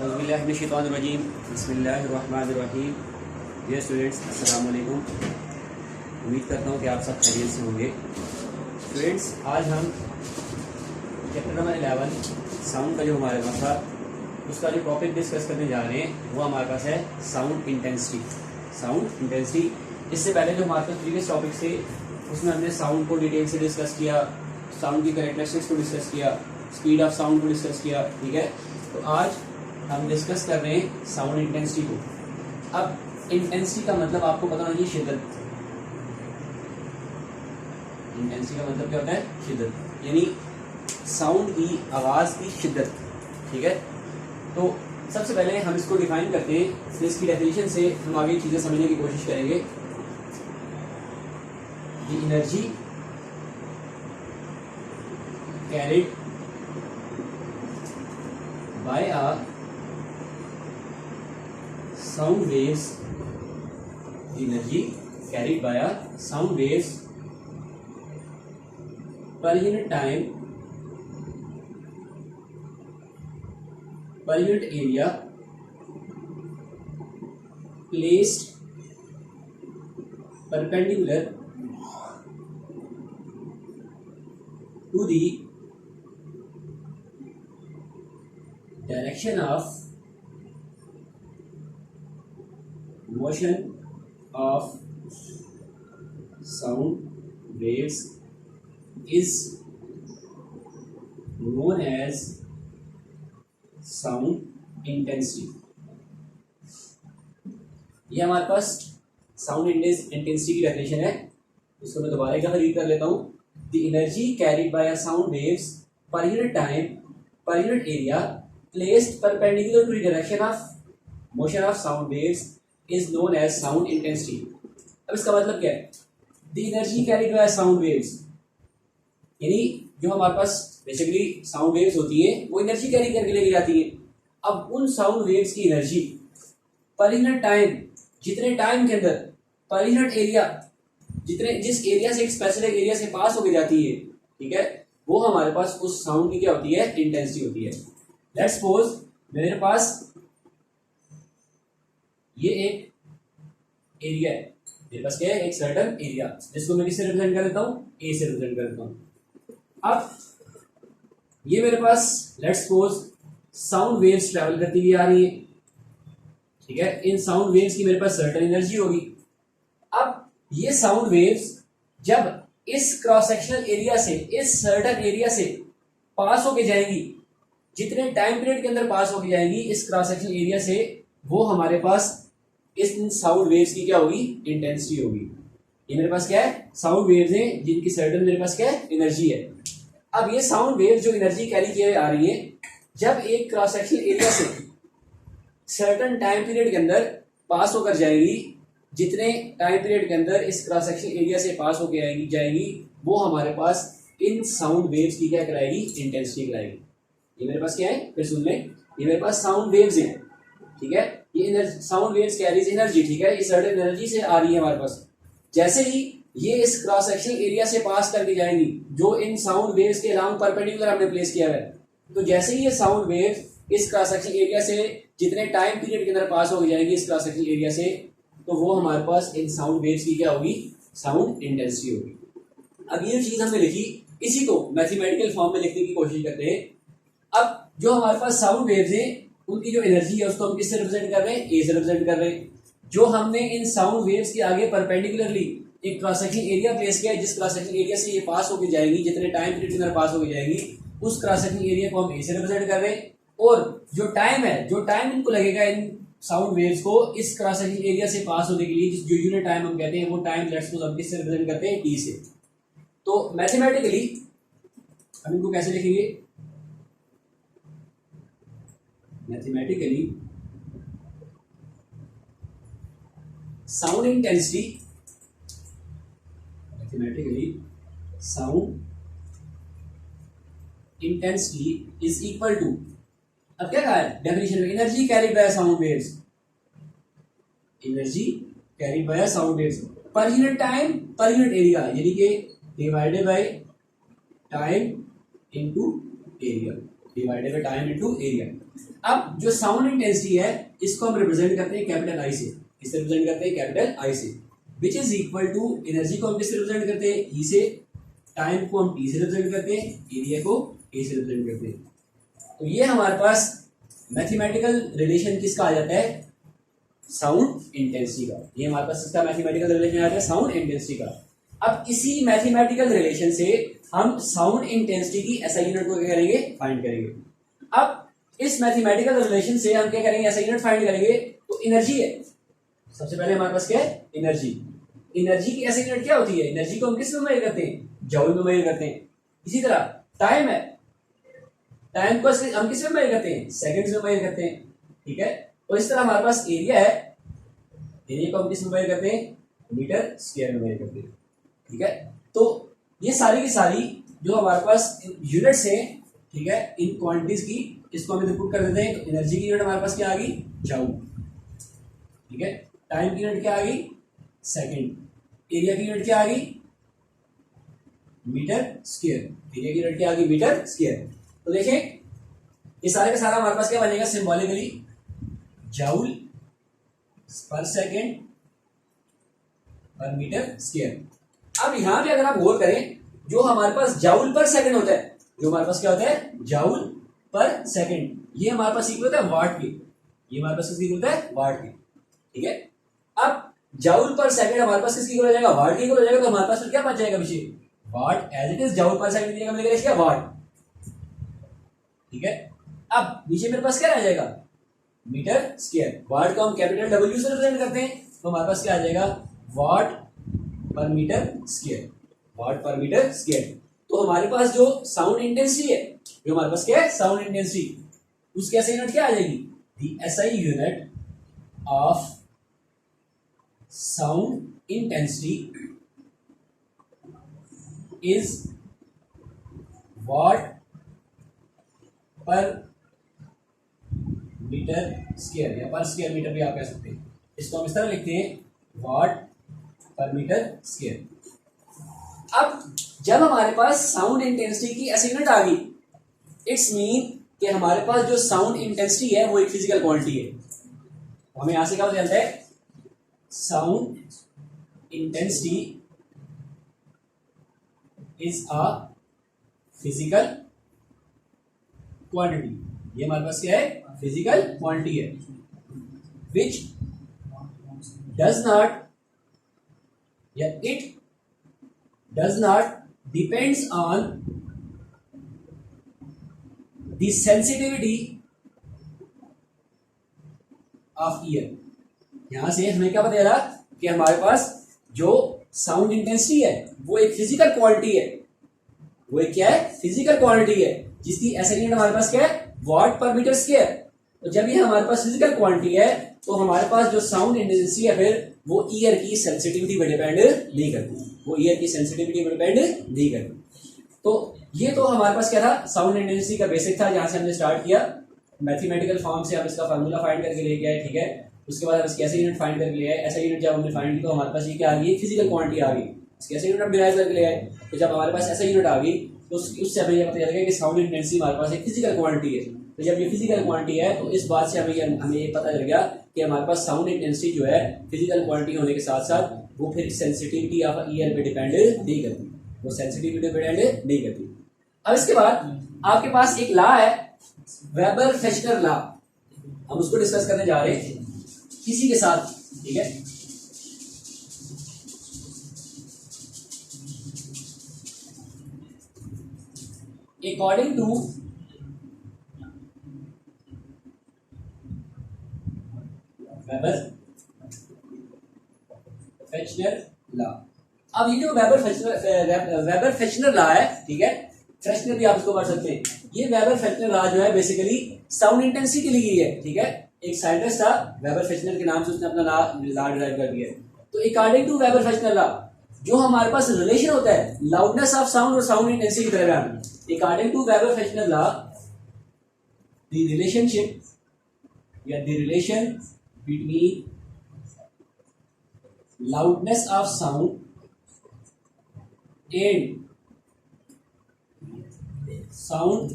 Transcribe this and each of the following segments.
औज़ुबिल्लाहिमिनश्शैतानिर्रजीम बिस्मिल्लाहिर्रहमानिर्रहीम। Dear students, अस्सलाम वालेकुम। उम्मीद करता हूँ कि आप सब खैरियत से होंगे। स्टूडेंट्स, आज हम चैप्टर नंबर 11 साउंड का जो हमारे पास था उसका जो टॉपिक डिस्कस करने जा रहे हैं वो हमारे पास है साउंड इंटेंसिटी। साउंड इंटेंसिटी, इससे पहले जो हमारे पास प्रीवियस टॉपिक थे उसमें हमने साउंड को डिटेल से डिस्कस किया, साउंड की कैरेक्टरिस्टिक्स को डिस्कस किया, स्पीड ऑफ साउंड को डिस्कस किया। ठीक है, तो आज हम डिस्कस कर रहे हैं साउंड इंटेंसिटी को। अब इंटेंसिटी का मतलब आपको पता होना चाहिए शिद्दत। इंटेंसिटी का मतलब क्या होता है? शिद्दत, यानी साउंड की, आवाज की शिद्दत। ठीक है, तो सबसे पहले हम इसको डिफाइन करते हैं, फिर इसकी डेफिनेशन से हम आगे चीजें समझने की कोशिश करेंगे। The energy carried by a sound waves, energy carried by a sound waves per unit time, per unit area, placed perpendicular to the direction of motion of sound waves is known as sound intensity। ये हमारे पास sound intensity की definition है। इसको मैं दोबारा एक read कर लेता हूँ। The energy carried by a sound waves per unit time, per unit area, placed perpendicular to the direction of motion of sound waves is known as sound intensity। अब इसका मतलब क्या है? The energy carried by sound waves, यानी जो हमारे पास basically sound waves होती है वो एनर्जी कैरी करके लेके जाती है। अब उन साउंड वेव्स की एनर्जी पर यूनिट टाइम, जितने टाइम के अंदर, पर यूनिट एरिया, जितने जिस एरिया से, एक स्पेसिफिक एरिया से पास होके जाती है, ठीक है, वो हमारे पास उस साउंड की क्या होती है? इंटेंसिटी होती है। लेट्स सपोज मेरे पास ये एक एरिया है, मेरे पास क्या है? एक सर्टेन एरिया, जिसको मैं किससे रिप्रेजेंट कर देता हूँ? ए से रिप्रेजेंट कर देता हूँ। अब ये मेरे पास let's suppose sound waves travel करती हुई आ रही है। ठीक है, इन साउंड वेव्स की मेरे पास सर्टेन एनर्जी होगी। अब ये साउंड वेव्स जब इस क्रॉस सेक्शनल एरिया से, इस सर्टेन एरिया से पास होके जाएंगी, जितने टाइम पीरियड के अंदर पास होके जाएंगी इस क्रॉस सेक्शनल एरिया से, वो हमारे पास इस साउंड वेव्स की क्या होगी? इंटेंसिटी होगी। ये मेरे पास क्या है? साउंड वेव्स हैं जिनकी सर्टेन मेरे पास क्या है? एनर्जी है। अब ये साउंड वेव्स जो एनर्जी कैरी किए आ रही है, जब एक क्रॉस सेक्शनल एरिया से सर्टेन टाइम पीरियड के अंदर पास होकर जाएगी, जितने टाइम पीरियड के अंदर इस क्रॉस सेक्शनल एरिया से पास होकर जाएगी, वो हमारे पास इन साउंड वेव्स की क्या कराएगी? इंटेंसिटी कराएगी। ये मेरे पास क्या है? फिर सुन ले, ये मेरे पास साउंड वेव्स हैं। ठीक है, ये साउंड वेव्स कैरीज एनर्जी। ठीक है, ये सर्टेन एनर्जी से आ रही है हमारे पास। जैसे ही ये इस क्रॉस सेक्शनल एरिया से पास करके जाएंगी, जो इन साउंड वेव्स के अलाउंग परपेंडिकुलर हमने प्लेस किया है, तो जैसे ही ये साउंड वेव इस क्रॉस सेक्शनल एरिया से जितने टाइम पीरियड के अंदर पास हो जाएंगी इस क्रॉस सेक्शनल एरिया से, तो वो हमारे पास इन साउंड वेव्स की क्या होगी? साउंड इंटेंसिटी होगी। अब ये चीज हमने लिखी, इसी को मैथमेटिकल फॉर्म में लिखने की कोशिश करते हैं। अब जो हमारे पास साउंड वेव्स हैं उनकी जो एनर्जी है उसको हम किससे रिप्रेजेंट कर रहे हैं? ए से रिप्रेजेंट कर रहे हैं। जो हमने इन साउंड वेव्स के आगे परपेंडिकुलरली एक क्रॉस सेक्शनल एरिया प्लेस किया है, जिस क्रॉस सेक्शनल एरिया से ये पास होकर जाएगी, जितने टाइम पीरियड के अंदर पास होकर जाएगी, उस क्रॉस सेक्शनल एरिया को हम ए से रिप्रेजेंट कर रहे हैं। और जो टाइम है, जो टाइम इनको लगेगा इन साउंड वेव्स को इस क्रॉस सेक्शनल एरिया से पास होने के लिए, जो यूनिट टाइम हम कहते हैं, वो टाइम लेट्स सपोज हम किससे रिप्रेजेंट करते हैं? टी से। तो मैथमेटिकली हम इनको कैसे लिखेंगे? Mathematically sound intensity, mathematically sound intensity is equal to, अब क्या कहा है डेफिनेशन में? Energy carried by sound waves, energy carried by sound waves per unit time, per unit area, यानी कि divided by time into area. Divided by time into area. अब जो sound intensity है इसको हम रिप्रेजेंट करते हैं कैपिटल आई से। किससे रिप्रेजेंट करते हैं? कैपिटल आई से। Which is equal to energy को हम किससे रिप्रेजेंट करते हैं? ई से। टाइम को हम टी से रिप्रेजेंट करते हैं, एरिया को ए से रिप्रेजेंट करते हैं। तो ये हमारे पास मैथमेटिकल रिलेशन किसका आ जाता है? साउंड इंटेंसिटी का। ये हमारे पास इसका मैथमेटिकल रिलेशन आ जाता है साउंड इंटेंसिटी का। अब इसी मैथमेटिकल रिलेशन से हम साउंड इंटेंसिटी की एसआई यूनिट को क्या करेंगे? फाइंड करेंगे। अब इस मैथमेटिकल रिलेशन से हम क्या करेंगे? एसआई यूनिट फाइंड करेंगे। तो एनर्जी है, सबसे पहले हमारे पास क्या है? एनर्जी। एनर्जी की एसआई यूनिट क्या होती है? एनर्जी को हम किस में मेजर करते हैं? जूल में मेजर करते हैं। इसी तरह टाइम है, टाइम को हम किस में मेजर करते हैं? सेकंड्स में मेजर करते हैं। ठीक है। और इस तरह हमारे पास एरिया है, एरिया को हम किस में मेजर करते हैं? मीटर स्क्वायर में मेजर करते हैं। ठीक है। तो ये सारी की सारी जो हमारे पास यूनिट्स हैं, ठीक है, इन क्वांटिटीज की, इसको हम इधर पुट कर देते हैं। तो एनर्जी की यूनिट हमारे पास क्या आ गई? जूल। ठीक है। टाइम की यूनिट क्या आ गई? सेकंड। एरिया की यूनिट क्या आ गई? Metre square. एरिया की यूनिट क्या आ गई? Metre square. तो देखिए ये सारे का सारा हमारे पास क्या बनेगा? सिंबॉलिकली जूल पर सेकेंड पर मीटर स्क्वायर। अब यहां पे अगर आप गौर करें, जो हमारे पास जूल पर सेकंड होता है, जो हमारे पास क्या होता है? जूल पर सेकंड, ये हमारे पास इक्वल होता है वाट के। ये हमारे पास किसकी इक्वल होता है? वाट के। ठीक है। अब जूल पर सेकंड हमारे पास किसकी इक्वल हो जाएगा? वाट की इक्वल हो जाएगा। तो हमारे पास फिर क्या बच जाएगा पीछे? Watt as it is joule पर सेकंड की जगह मिलेगा इसका वाट। ठीक है। अब नीचे मेरे पास क्या रह जाएगा? Metre square. वाट को हम कैपिटल डब्ल्यू से रिप्रेजेंट करते हैं, तो हमारे पास क्या आ जाएगा? वाट पर मीटर स्क्वायर। वाट पर मीटर स्क्वायर। तो हमारे पास जो साउंड इंटेंसिटी है, जो हमारे पास क्या है? साउंड इंटेंसिटी, उसकी एसआई यूनिट क्या आ जाएगी? The SI unit of sound intensity is what per metre square, या पर स्क्वायर मीटर भी आप कह सकते हैं। इसको हम इस तरह लिखते हैं, वाट पर मीटर स्क्वायर। अब जब हमारे पास साउंड इंटेंसिटी की ऐसी यूनिट आ गई, इट्स मीन कि हमारे पास जो साउंड इंटेंसिटी है वो एक फिजिकल क्वांटिटी है। हमें यहां से क्या पता चलता है? Sound intensity is a physical quantity. ये हमारे पास क्या है? फिजिकल क्वांटिटी है, विच डज नॉट, या it does not depends on the sensitivity of year. यहां से हमें क्या पता चला कि हमारे पास जो साउंड इंटेंसिटी है वो एक फिजिकल क्वांटिटी है। वो एक क्या है? फिजिकल क्वांटिटी है, जिसकी एसआई यूनिट हमारे पास क्या है? वाट पर मीटर स्क्वायर। तो जब ये हमारे पास फिजिकल क्वांटिटी है, तो हमारे पास जो साउंड इंटेंसिटी है फिर वो ईयर की सेंसिटिविटी पर डिपेंड नहीं करती। वो ईयर की सेंसिटिविटी पर डिपेंड नहीं करती। तो ये तो हमारे पास क्या था? साउंड इंटेंसिटी का बेसिक था, जहां से हमने स्टार्ट किया। मैथमेटिकल फॉर्म से हम इसका फार्मूला फाइंड करके लेके आए। ठीक है। उसके बाद हम इसकी ऐसे यूनिट फाइंड करके ले आए। ऐसा यूनिट जब हमने फाइंड की तो हमारे पास ये क्या आ गई? फिजिकल क्वांटिटी आ गई। इसकी ऐसे यूनिट हम डिराइव करके ले आए। तो जब हमारे पास ऐसा यूनिट आ गई तो उससे हमें ये पता चल गया कि साउंड इंटेंसिटी हमारे पास एक फिजिकल क्वांटिटी है। तो जब ये फिजिकल क्वांटिटी है तो इस बात से हमें ये पता चल गया कि हमारे पास साउंड इंटेंसिटी जो है फिजिकल क्वांटिटी होने के साथ साथ वो फिर सेंसिटिविटी ऑफ ईयर पे डिपेंड नहीं करती। वो सेंसिटिविटी पे डिपेंड नहीं करती। अब इसके बाद आपके पास एक लॉ है, वेबर फेशनर लॉ। हम उसको डिस्कस करने जा रहे हैं किसी के साथ। ठीक है। According to Weber Fechner law. अब ये जो वेबर फेशनर लॉ है, ठीक है, फ्रेशनर भी आप इसको पढ़ सकते हैं। ये वेबर फेशनर लॉ जो है बेसिकली साउंड इंटेंसिटी के लिए की है। ठीक है। एक साइंटिस्ट था वेबर फेशनर के नाम से, उसने अपना लॉ डिराइव कर दिया। तो according to Weber Fechner law जो हमारे पास रिलेशन होता है लाउडनेस ऑफ साउंड और साउंड इंटेंसिटी के दरमियान, according to Weber Fechner law the relationship या the relation between loudness of sound and sound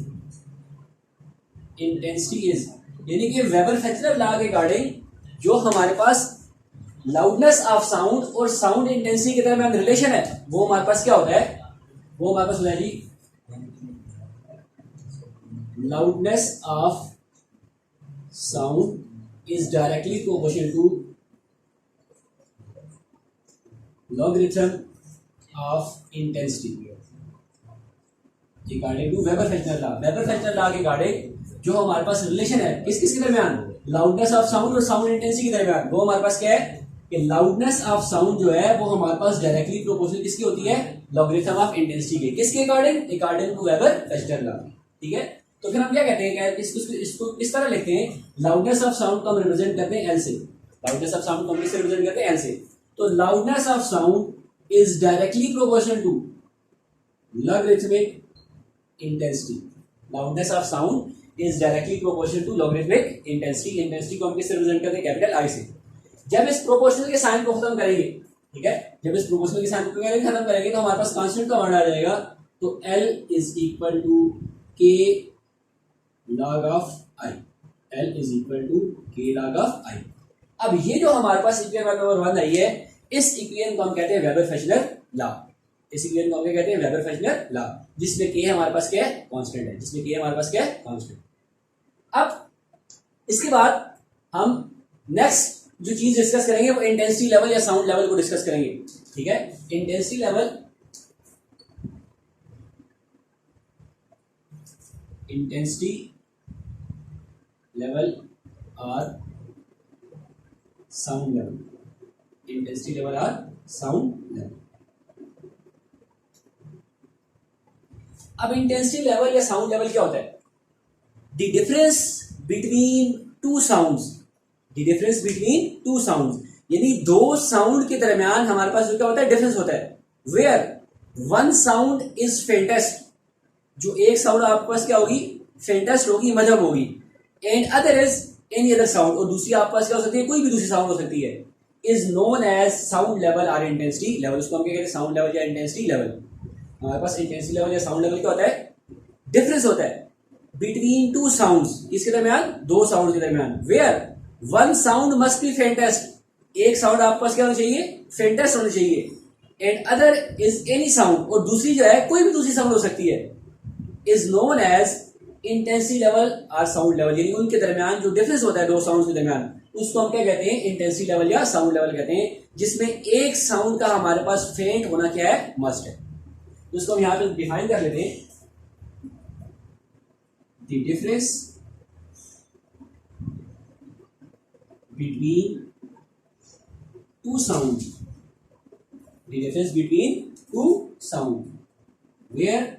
intensity is, यानी कि वेबर फ्रेशनर लॉ के अकॉर्डिंग जो हमारे पास लाउडनेस ऑफ साउंड और साउंड इंटेंसिटी के दरमियान रिलेशन है वो हमारे पास क्या होता है, वो हमारे पास होता है जी loudness of sound is directly proportional to logarithm of intensity according to Weber Fechner law. Weber Fechner law के अकॉर्डिंग जो हमारे पास रिलेशन है किस किस के दरमियान, लाउडनेस ऑफ साउंड और साउंड इंटेंसिटी के दरमियान, वो हमारे पास क्या है कि लाउडनेस ऑफ साउंड जो है वो हमारे पास डायरेक्टली प्रोपोर्शनल किसकी होती है, लॉगरिथम ऑफ इंटेंसिटी के, किसके according, according to Weber Fechner law. ठीक है, तो फिर हम क्या कहते हैं, इसको इस तरह लिखते हैं, लाउडनेस ऑफ साउंड को हम रिप्रेजेंट करते हैं एल से, लाउडनेस ऑफ साउंड को हम किससे रिप्रेजेंट करते हैं, एल से। तो loudness of sound is directly proportional to logarithmic intensity, loudness of sound is directly proportional to logarithmic intensity. Intensity को हम किससे रिप्रेजेंट करते हैं, कैपिटल आई से। जब इस प्रोपोर्शनल के साइन को खत्म करेंगे, ठीक है, जब इस प्रोपोर्शनल के साइन को खत्म करेंगे तो हमारे पास कांस्टेंट का मान आ जाएगा, तो L is equal to K log of I, L is equal to K log of I। अब ये जो हमारे पास इक्वेशन नंबर 1 आई है, इस इक्वेशन को हम कहते हैं वेबर फ्रेशनर लॉ, इस इक्वेशन को हम क्या कहते हैं, वेबर फ्रेशनर लॉ, जिसमें K हमारे पास क्या है, कांस्टेंट है, जिसमें K हमारे पास क्या है, कांस्टेंट। अब इसके बाद हम नेक्स्ट जो चीज डिस्कस करेंगे वो इंटेंसिटी लेवल या साउंड लेवल को डिस्कस करेंगे। ठीक है, इंटेंसिटी लेवल, इंटेंसिटी लेवल और साउंड लेवल, इंटेंसिटी लेवल और साउंड लेवल। अब इंटेंसिटी लेवल या साउंड लेवल क्या होता है, the difference between to sounds, the difference between to sounds, यानी दो साउंड के दरमियान हमारे पास जो क्या होता है, डिफरेंस होता है, where one sound is faintest, जो एक साउंड आपके पास क्या होगी, फेंटेस्ट होगी, मध्यम होगी, and other is any other sound, और दूसरी आपके पास क्या हो सकती है, कोई भी दूसरी साउंड हो सकती है, is known as sound level और इंटेंसिटी लेवल। उसको हम क्या कहते हैं, साउंड लेवल या इंटेंसिटी लेवल। हमारे पास इंटेंसिटी लेवल या साउंड लेवल क्या होता है, डिफरेंस होता है बिटवीन टू साउंड्स, किसके दरमियान, दो साउंड के दरमियान, where one sound must be faintest, एक साउंड आपके पास क्या होना चाहिए, फेंटेस्ट होना चाहिए, and other is any sound, और दूसरी जो है कोई भी दूसरी साउंड हो सकती है, is known as intensity level और साउंड लेवल, यानी उनके दरमियान जो डिफरेंस होता है दो साउंड के दरमियान, उसको हम क्या कहते हैं, इंटेंसिटी लेवल या साउंड लेवल कहते हैं, जिसमें एक साउंड का हमारे पास फेंट होना क्या है, मस्ट है। तो इसको हम यहां पे डिफाइन कर लेते हैं, the difference between two sound, the difference between two sound, where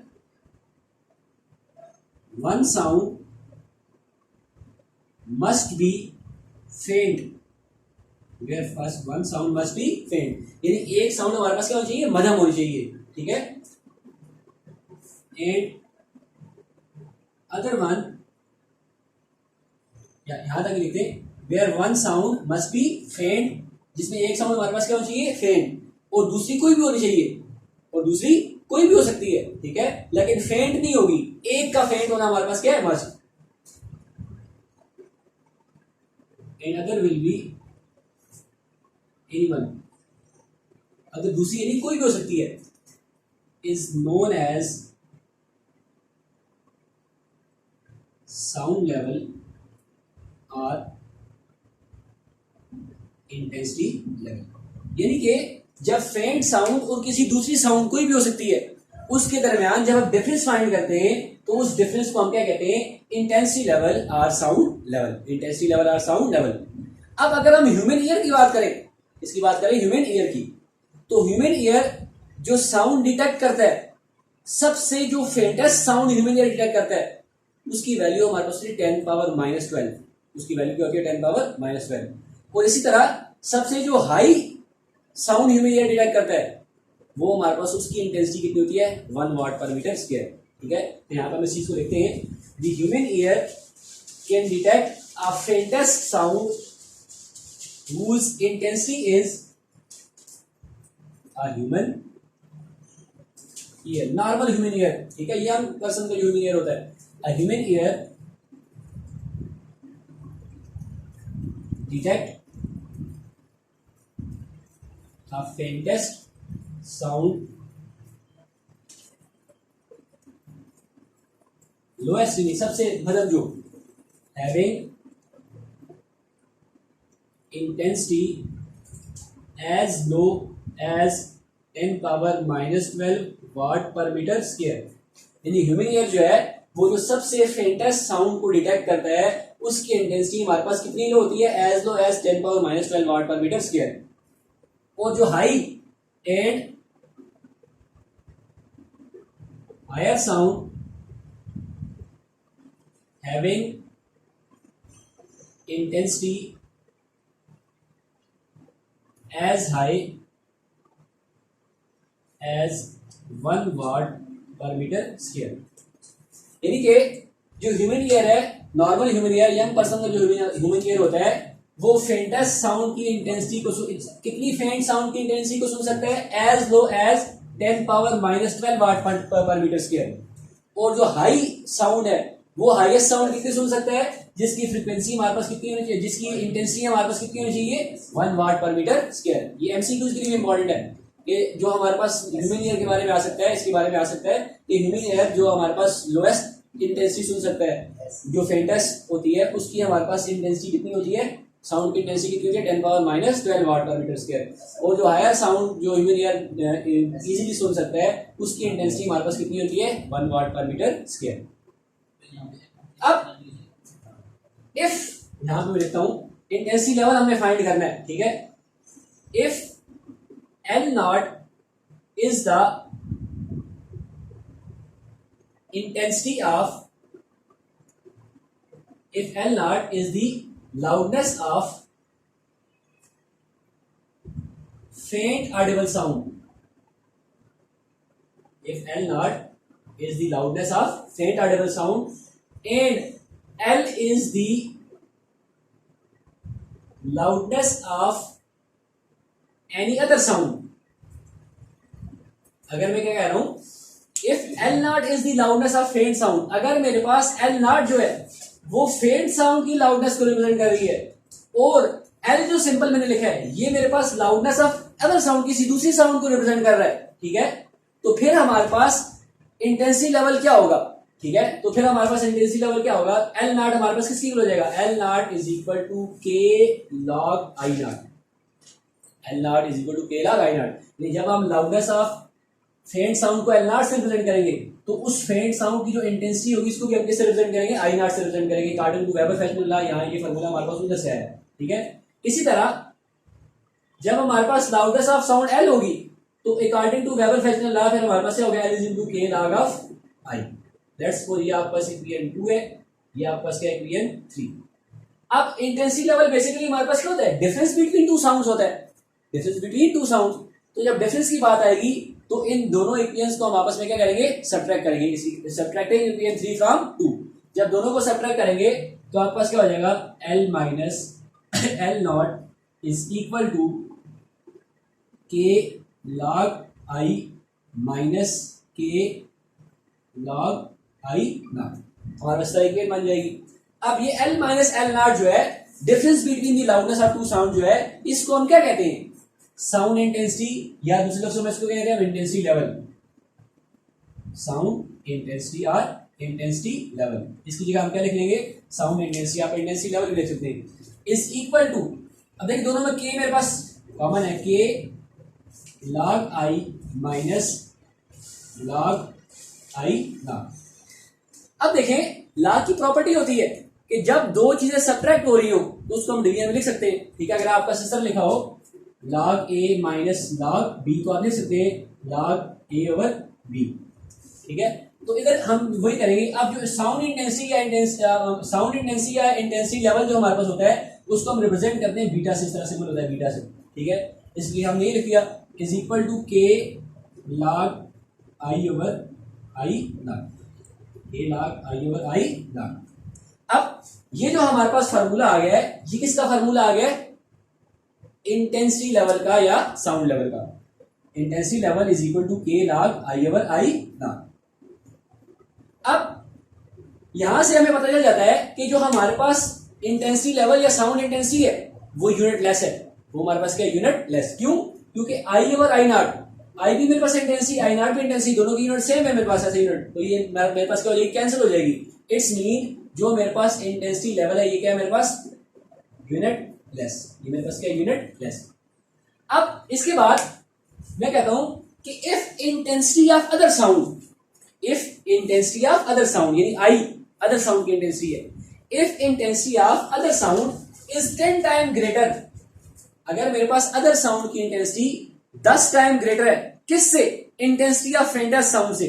one sound must be faint, where first one sound must be faint, यानी एक साउंड हमारे पास क्या होनी चाहिए, मध्यम होनी चाहिए, ठीक है, एंड अदर वन, यहां तक लिखते हैं, where one sound must be faint, जिसमें एक साउंड हमारे पास क्या होनी चाहिए, फेंट, और दूसरी कोई भी होनी चाहिए, और दूसरी कोई भी हो सकती है, ठीक है, लेकिन फेंट नहीं होगी, एक का फेंट होना हमारे पास क्या है, must, and other will be anyone, अगर दूसरी यानी कोई भी हो सकती है, is known as sound level और इंटेंसिटी लेवल, यानी कि जब फेंट साउंड और किसी दूसरी साउंड कोई भी हो सकती है, उसके दरमियान जब आप डिफरेंस फाइंड करते हैं तो उस डिफरेंस को हम क्या कहते हैं, इंटेंसिटी लेवल और साउंड लेवल, इंटेंसिटी लेवल और साउंड लेवल। अब अगर हम ह्यूमन ईयर की बात करें, इसकी बात करें ह्यूमन ईयर की, तो ह्यूमन ईयर जो साउंड डिटेक्ट करता है, सबसे जो faintest sound human ear detect करता है, उसकी वैल्यू हमारे पास 10⁻⁻12, उसकी वैल्यू क्या होती है, 10⁻12, और इसी तरह सबसे जो high sound human ear detect करता है, वो हमारे पास उसकी इंटेंसिटी कितनी होती है, 1 वाट पर मीटर स्क्वायर, ठीक है। तो यहाँ पर हम इस चीज को लिखते हैं, the human ear can detect a faintest sound whose intensity is a human ear, normal human year, ठीक है, यंग पर्सन का ह्यूमन ईयर होता है, a human ear detect a faintest sound, lowest नहीं सबसे मतलब जो having intensity as low as 10 power minus 12 watt per metre square. यानी ह्यूमन ईयर जो है वो जो सबसे फेंटेस्ट साउंड को डिटेक्ट करता है उसकी इंटेंसिटी हमारे पास कितनी लो होती है, as low as 10 power minus 12 watt per metre square. और जो high and higher sound having intensity as high as 1 watt per metre square. यानी कि जो ह्यूमन ईयर है, normal human ear, young person का जो ह्यूमन ईयर होता है वो फेंटेस्ट साउंड की इंटेंसिटी को कितनी फेंट साउंड की इंटेंसिटी को सुन सकता है, as low as 10 power minus 12 watt per metre square. और जो हाई साउंड है वो हाईएस्ट साउंड कितनी सुन सकता है, जिसकी फ्रीक्वेंसी हमारे पास कितनी होनी चाहिए, जिसकी इंटेंसिटी हमारे पास कितनी होनी चाहिए, 1 वाट पर मीटर स्क्वायर। ये एमसीक्यूज के लिए इंपॉर्टेंट है कि जो हमारे पास ह्यूमन ईयर के बारे में आ सकता है, इसके बारे में आ सकता है कि ह्यूमन ईयर जो हमारे पास लोएस्ट इंटेंसिटी सुन सकता है, जो फेंटेस्ट होती है उसकी हमारे पास इंटेंसिटी कितनी होती है, साउंड की इंटेंसिटी कितनी होती है, 10 power minus 12 watt per metre square. और जो हायर साउंड जो ह्यूमन ईयर इजीली सुन सकता है उसकी इंटेंसिटी हमारे पास कितनी होती है, 1 वाट पर मीटर स्क्वायर। अब इफ यहां पे मैं लिखता हूं इंटेंसिटी लेवल हमने फाइंड करना है, ठीक है। If L naught is the intensity of, if L naught is the loudness of faint audible sound, if L naught is the loudness of faint audible sound and L is the loudness of any other sound, अगर मैं क्या कह रहा हूं, if L naught is the loudness of faint sound, अगर मेरे पास L naught जो है वो फेंट साउंड की लाउडनेस को रिप्रेजेंट कर रही है और एल जो सिंपल मैंने लिखा है ये मेरे पास लाउडनेस ऑफ अदर साउंड किसी दूसरी साउंड को रिप्रेजेंट कर रहा है, ठीक है। तो फिर हमारे पास इंटेंसिटी लेवल क्या होगा, ठीक है। तो फिर हमारे पास इंटेंसिटी लेवल क्या होगा, एल नॉट हमारे पास किसकी हो जाएगा, L naught is equal to K log I naught, L naught is equal to K log I naught. जब हम लाउडनेस ऑफ फेंट साउंड को एल नॉट से रिप्रेजेंट करेंगे तो उस फेंट साउंड की जो इंटेंसिटी होगी इसको भी हम किससे रिप्रेजेंट करेंगे, आई नॉट से रिप्रेजेंट करेंगे। अकॉर्डिंग टू वेबर फेशनल लॉ, यहाँ ये फार्मूला हमारे पास उधर से है, ठीक है। इसी तरह जब हमारे पास लाउडनेस ऑफ साउंड एल होगी तो अकॉर्डिंग टू वेबर फेशनल लॉ फिर हमारे पास क्या हो गया, एल इज इनटू के log of I. Let's suppose ये आपके पास इक्वेशन 2 है, ये आपके पास क्या है इक्वेशन 3। अब इंटेंसिटी लेवल बेसिकली हमारे पास क्या होता है, डिफरेंस बिटवीन टू साउंड्स होता है, डिफरेंस बिटवीन टू साउंड्स। तो जब डिफरेंस की बात आएगी तो इन दोनों इक्वेशंस को हम आपस में क्या करेंगे, सब्ट्रैक्ट करेंगे, इसी सब्ट्रैक्टिंग इक्वेशन 3 फ्रॉम 2। जब दोनों को सब्ट्रैक्ट करेंगे तो आपके पास क्या हो जाएगा, L minus L naught is equal to K log I minus K log I naught, और इस तरह की बन जाएगी। अब ये एल माइनस एल नॉट जो है difference between the loudness of two sound जो है इसको हम क्या कहते हैं, साउंड इंटेंसिटी, या दूसरे लफ्जों में इसको कहते हैं इंटेंसिटी लेवल, साउंड इंटेंसिटी और इंटेंसिटी लेवल। इसकी जगह हम क्या लिख लेंगे, साउंड इंटेंसिटी, आप इंटेंसिटी लेवल भी लिख सकते हैं, इज इक्वल टू, अब देखिए दोनों में के मेरे पास कॉमन है, के log I minus log I naught. अब देखें लॉग की प्रॉपर्टी होती है कि जब दो चीजें सब्ट्रैक्ट हो रही हो तो उसको हम डिवीजन में लिख सकते हैं, ठीक है। अगर आपका सिस्टम लिखा हो लॉग ए माइनस लॉग बी तो आप लिख सकते हैं लॉग ए ओवर बी, ठीक है। तो इधर हम वही करेंगे। अब जो साउंड इंटेंसिटी या इंटेंसिटी लेवल जो हमारे पास होता है उसको हम रिप्रेजेंट करते हैं बीटा से, इस तरह से होता है बीटा से, ठीक है। इसलिए हम यही लिख दिया is equal to K log I over I naught, K log I over I naught. अब ये जो हमारे पास फार्मूला आ गया है ये किसका फार्मूला आ गया है, इंटेंसिटी लेवल का या साउंड लेवल का। Intensity level is equal to K log I over I naught. अब यहां से हमें पता चल जाता है कि जो हमारे पास इंटेंसिटी लेवल या साउंड इंटेंसिटी है वो यूनिट लेस है, वो हमारे पास क्या यूनिट लेस। क्यों? क्योंकि आई और आई नॉट, आई भी मेरे पास इंटेंसिटी, आई नॉट भी इंटेंसिटी, दोनों की यूनिट सेम है मेरे पास ऐसे यूनिट, तो ये मेरे पास क्या हो जाएगी, कैंसिल हो जाएगी। इट्स मीन जो मेरे पास इंटेंसिटी लेवल है ये क्या है मेरे पास, यूनिट लेस, ये मेरे पास क्या यूनिट लेस। अब इसके बाद मैं कहता हूं कि if intensity of other sound, if intensity of other sound यानी आई अदर साउंड की इंटेंसिटी है, if intensity of other sound is 10 time greater, अगर मेरे पास अदर साउंड की इंटेंसिटी 10 टाइम ग्रेटर है किससे, इंटेंसिटी ऑफ फेंटेस्ट साउंड से।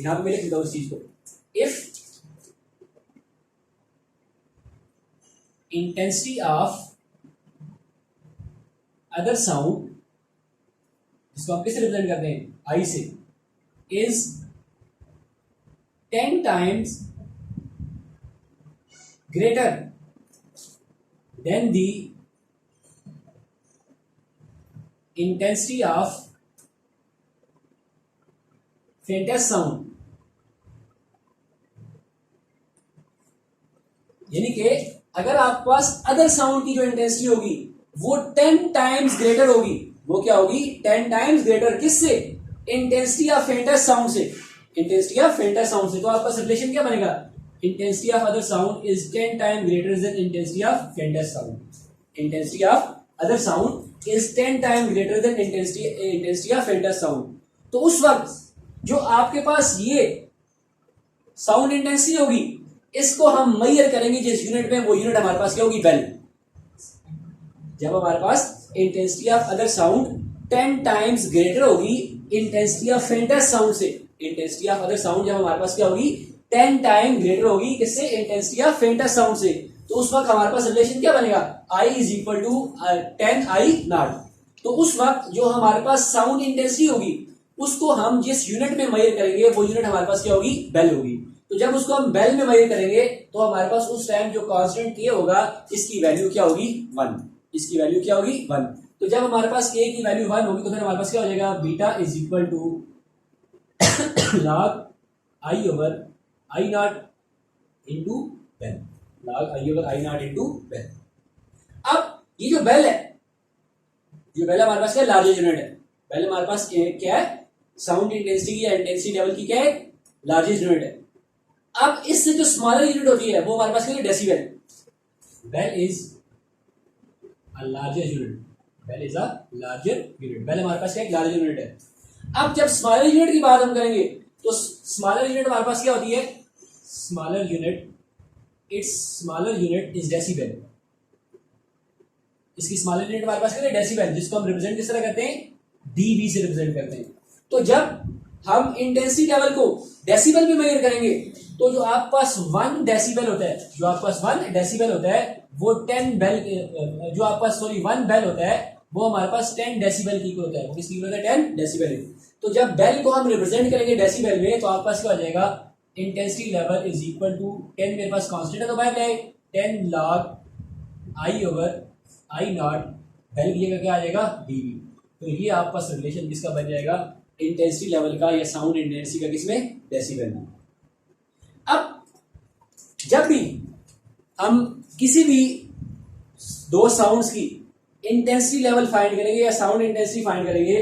यहां पे मैं लिख देता हूं इस चीज को, if intensity of other sound, इसको हम किससे रिप्रेजेंट करते हैं, आई से, is 10 times greater than the intensity of faintest sound, यानी कि अगर आपके पास अदर साउंड की जो इंटेंसिटी होगी वो 10 टाइम्स ग्रेटर होगी, वो क्या होगी, 10 टाइम्स ग्रेटर किससे, इंटेंसिटी ऑफ फेंटेस्ट साउंड से, इंटेंसिटी ऑफ फेंटेस्ट साउंड से। तो आपका रिलेशन क्या बनेगा, intensity of other sound is 10 time greater than intensity of faintest sound, intensity of other sound is 10 time greater than intensity of faintest sound. तो उस वक्त जो आपके पास ये साउंड इंटेंसिटी होगी इसको हम मेजर करेंगे जिस यूनिट में, वो यूनिट हमारे पास क्या होगी, बेल। जब हमारे पास intensity of other sound 10 times greater होगी इंटेंसिटी ऑफ फेंटेस्ट साउंड से, इंटेंसिटी ऑफ अदर साउंड जब हमारे पास क्या होगी 10 टाइम ग्रेटर होगी किससे, इंटेंसिटी ऑफ फेंटेस्ट साउंड से, तो उस वक्त हमारे पास रिलेशन क्या बनेगा, I is equal to 10 I naught. तो उस वक्त जो हमारे पास साउंड इंटेंसिटी होगी उसको हम जिस यूनिट में मेजर करेंगे वो यूनिट हमारे पास क्या होगी, बेल होगी। तो जब उसको हम बेल में मेजर करेंगे तो हमारे पास उस टाइम जो कांस्टेंट के होगा इसकी वैल्यू क्या होगी, 1, इसकी वैल्यू क्या होगी, 1। तो जब हमारे पास के की वैल्यू 1 होगी तो फिर हमारे पास क्या हो जाएगा, beta is equal to log I over I naught into bel, log I over I naught into bel. अब ये जो बेल है, ये बेल हमारे पास क्या, लार्जेस्ट यूनिट है, बेल हमारे पास क्या है, साउंड इंटेंसिटी या इंटेंसिटी लेवल की क्या है, लार्जेस्ट यूनिट है। अब इससे जो स्मॉलर यूनिट होती है वो हमारे पास क्या है, decibel. Bel is a largest unit, bel is a larger unit, bel हमारे पास क्या है, लार्जर यूनिट है। अब जब स्मॉलर यूनिट की बात हम करेंगे तो स्मॉलर यूनिट हमारे पास क्या होती है, smaller unit, it's smaller unit is decibel, इसकी स्मॉलर यूनिट हमारे पास क्या है, डेसिबल, जिसको हम रिप्रेजेंट किस तरह करते हैं, डीबी से रिप्रेजेंट करते हैं। तो जब हम इंटेंसिटी लेवल को डेसिबल में मेजर करेंगे तो जो आपके पास 1 डेसिबल होता है, जो आपके पास 1 डेसिबल होता है वो 10 बेल, जो आपके पास 1 बेल होता है वो हमारे पास 10 डेसिबल की होता है, वो किसकी होता है, 10 डेसिबल है। तो जब बेल को हम रिप्रेजेंट करेंगे डेसिबल में तो आपके पास क्या हो जाएगा, intensity level is equal to 10, मेरे पास कांस्टेंट है तो बाय क्या है, 10 log I over I naught, bel की जगह क्या आ जाएगा, डीबी। तो ये आपके पास रिलेशन किसका बन जाएगा, इंटेंसिटी लेवल का या साउंड इंटेंसिटी का, किसमें, डेसिबल में। अब जब भी हम किसी भी दो साउंड्स की इंटेंसिटी लेवल फाइंड करेंगे या साउंड इंटेंसिटी फाइंड करेंगे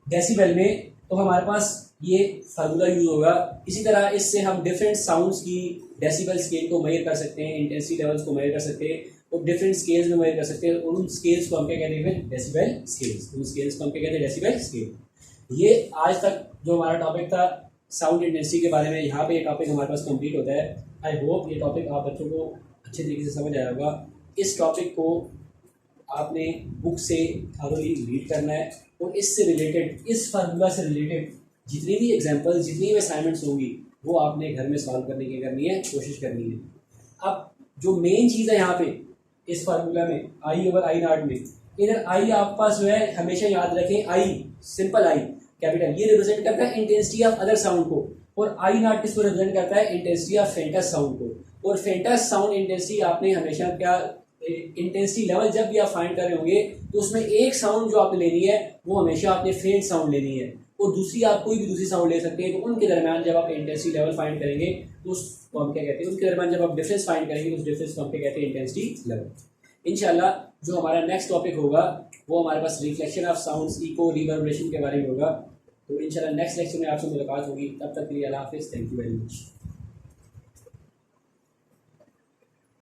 डेसिबल में तो हमारे पास ये फार्मूला यूज होगा। इसी तरह इससे हम डिफरेंट साउंड्स की डेसिबल स्केल को मेजर कर सकते हैं, इंटेंसिटी लेवल्स को मेजर कर सकते हैं और डिफरेंट स्केल्स में मेजर कर सकते हैं। उन स्केल्स को हम क्या कहते हैं, डेसिबल स्केल्स, उन स्केल्स को हम क्या कहते हैं, डेसिबल स्केल। ये आज तक जो हमारा टॉपिक था साउंड इंटेंसिटी के बारे में, यहाँ पे ये टॉपिक हमारे पास कंप्लीट होता है। आई होप ये टॉपिक आप बच्चों को अच्छे तरीके से समझ आया होगा। इस टॉपिक को आपने बुक से थॉरोली रीड करना है और इससे रिलेटेड, इस फार्मूला से रिलेटेड जितनी भी एग्जांपल्स, जितनी भी असाइनमेंट्स होंगी वो आपने घर में सॉल्व करने की करनी है, कोशिश करनी है। अब जो मेन चीज़ है यहाँ पे इस फार्मूला में, आई ओवर आई नॉट में, इधर आई आपके पास जो है हमेशा याद रखें, आई सिंपल आई कैपिटल, ये रिप्रेजेंट करता है इंटेंसिटी ऑफ अदर साउंड को, और आई नॉट किसको रिप्रेजेंट करता है, इंटेंसिटी ऑफ फेंटस साउंड को। और फेंटस साउंड इंटेंसिटी आपने हमेशा क्या, इंटेंसिटी लेवल जब भी आप फाइंड कर रहे होंगे तो उसमें एक साउंड जो आपने लेनी है वो हमेशा आपने फेंट साउंड लेनी है, और दूसरी आप कोई भी दूसरी साउंड ले सकते हैं। तो उनके दरमियान जब आप इंटेंसिटी लेवल फाइंड करेंगे तो उसको हम क्या कहते हैं, उनके दरमियान जब आप डिफरेंस फाइंड करेंगे तो उस डिफरेंस को हम क्या कहते हैं, इंटेंसिटी लेवल। इंशाल्लाह जो हमारा नेक्स्ट टॉपिक होगा वो हमारे पास reflection of sounds, echo, reverberation के बारे में होगा। तो इंशाल्लाह नेक्स्ट लेक्चर में आपसे मुलाकात होगी। तब तक के लिए अल्लाह हाफिज़। Thank you very much.